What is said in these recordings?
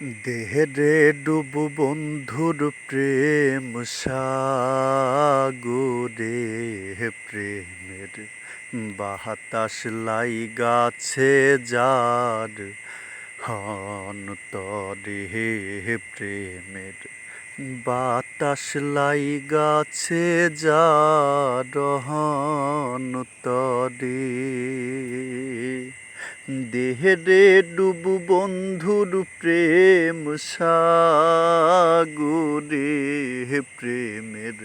দেহেরে ডুব বন্ধুর প্রেম সাগরে, প্রেমের বাতাস লাই গাছে যার অন্তরে, প্রেমের বাতাস লাই গাছে যার অন্তরে। দেহেরে ডুব বন্ধুর প্রেম সাগরে, প্রেমের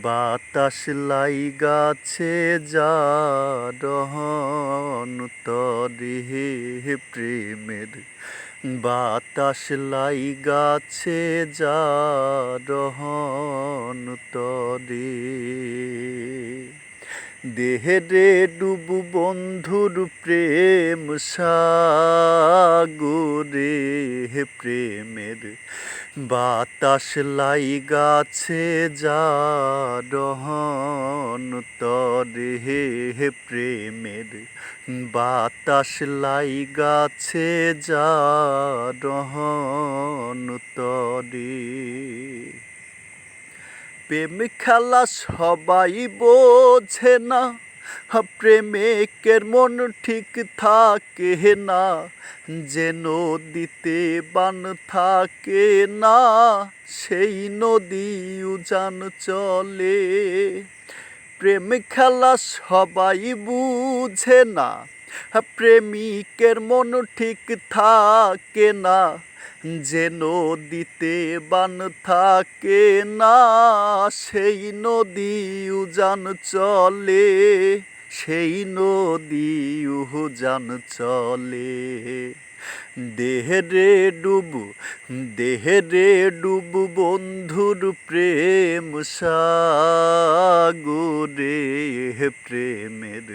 বাতাস লাই গাছে যার অন্তরে, প্রেমের বাতাস লাই গাছে যার অন্তরে। দেহেরে ডুব বন্ধুর প্রেম সাগরে, প্রেমের বাতাস লাই গাছে যার অন্তরে, প্রেমের বাতাস লাই গাছে যার অন্তরে। প্রেম খেলা সবাই বোঝে না, প্রেমিকের মন ঠিক থাকে না, যে নদীতে বান থাকে না সেই নদী উজান চলে। প্রেম খেলা সবাই বুঝে না, প্রেমিকের মন ঠিক থাকে না, যে নদীতে বান থাকে না সেই নদী উজান চলে, সেই নদী উজান চলে। দেহেরে ডুব বন্ধুর প্রেম সাগরে, প্রেমের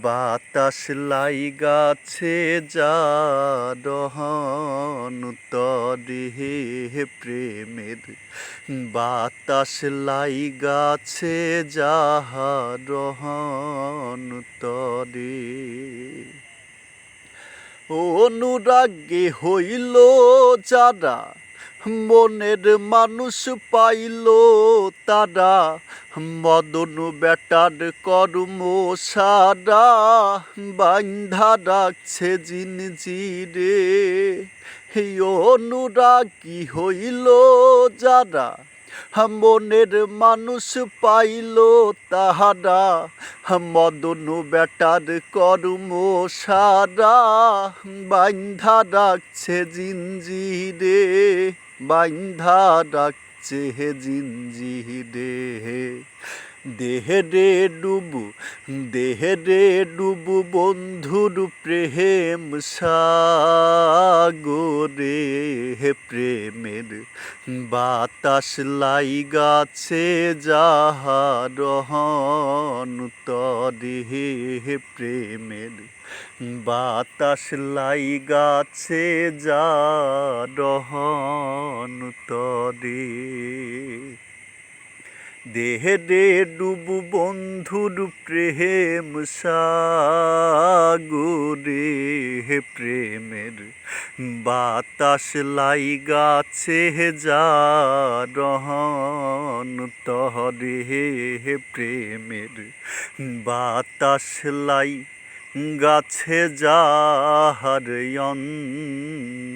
বাতাস লাই গাছে যার অন্তরে, প্রেমের বাতাস লাই গাছে যার অন্তরে। অনুরাগে হইল যারা, মনের মানুষ পাইল তারা, মদন বেটার কর্ম সারা বান্ধা রাখছে জিনজিরে। অনুরাগী হইল যারা, মনের মানুষ পাইল তাহারা, মদন বেটার কর্ম সারা বান্ধা রাখছে জিনজিরে, বান্ধা রাখছে জিনজিরে। দেহেরে ডুব বন্ধুর প্রেম সাগরে, প্রেমের বাতাস লাই গাছে যার অন্তরে, প্রেমের বাতাস লাই গাছে যার অন্তরে। দেহেরে ডুব বন্ধুর প্রেম সাগরে, প্রেমের বাতাস লাই গাছে যার অন্তরে, প্রেমের বাতাস লাই গাছে যার অন্তরে।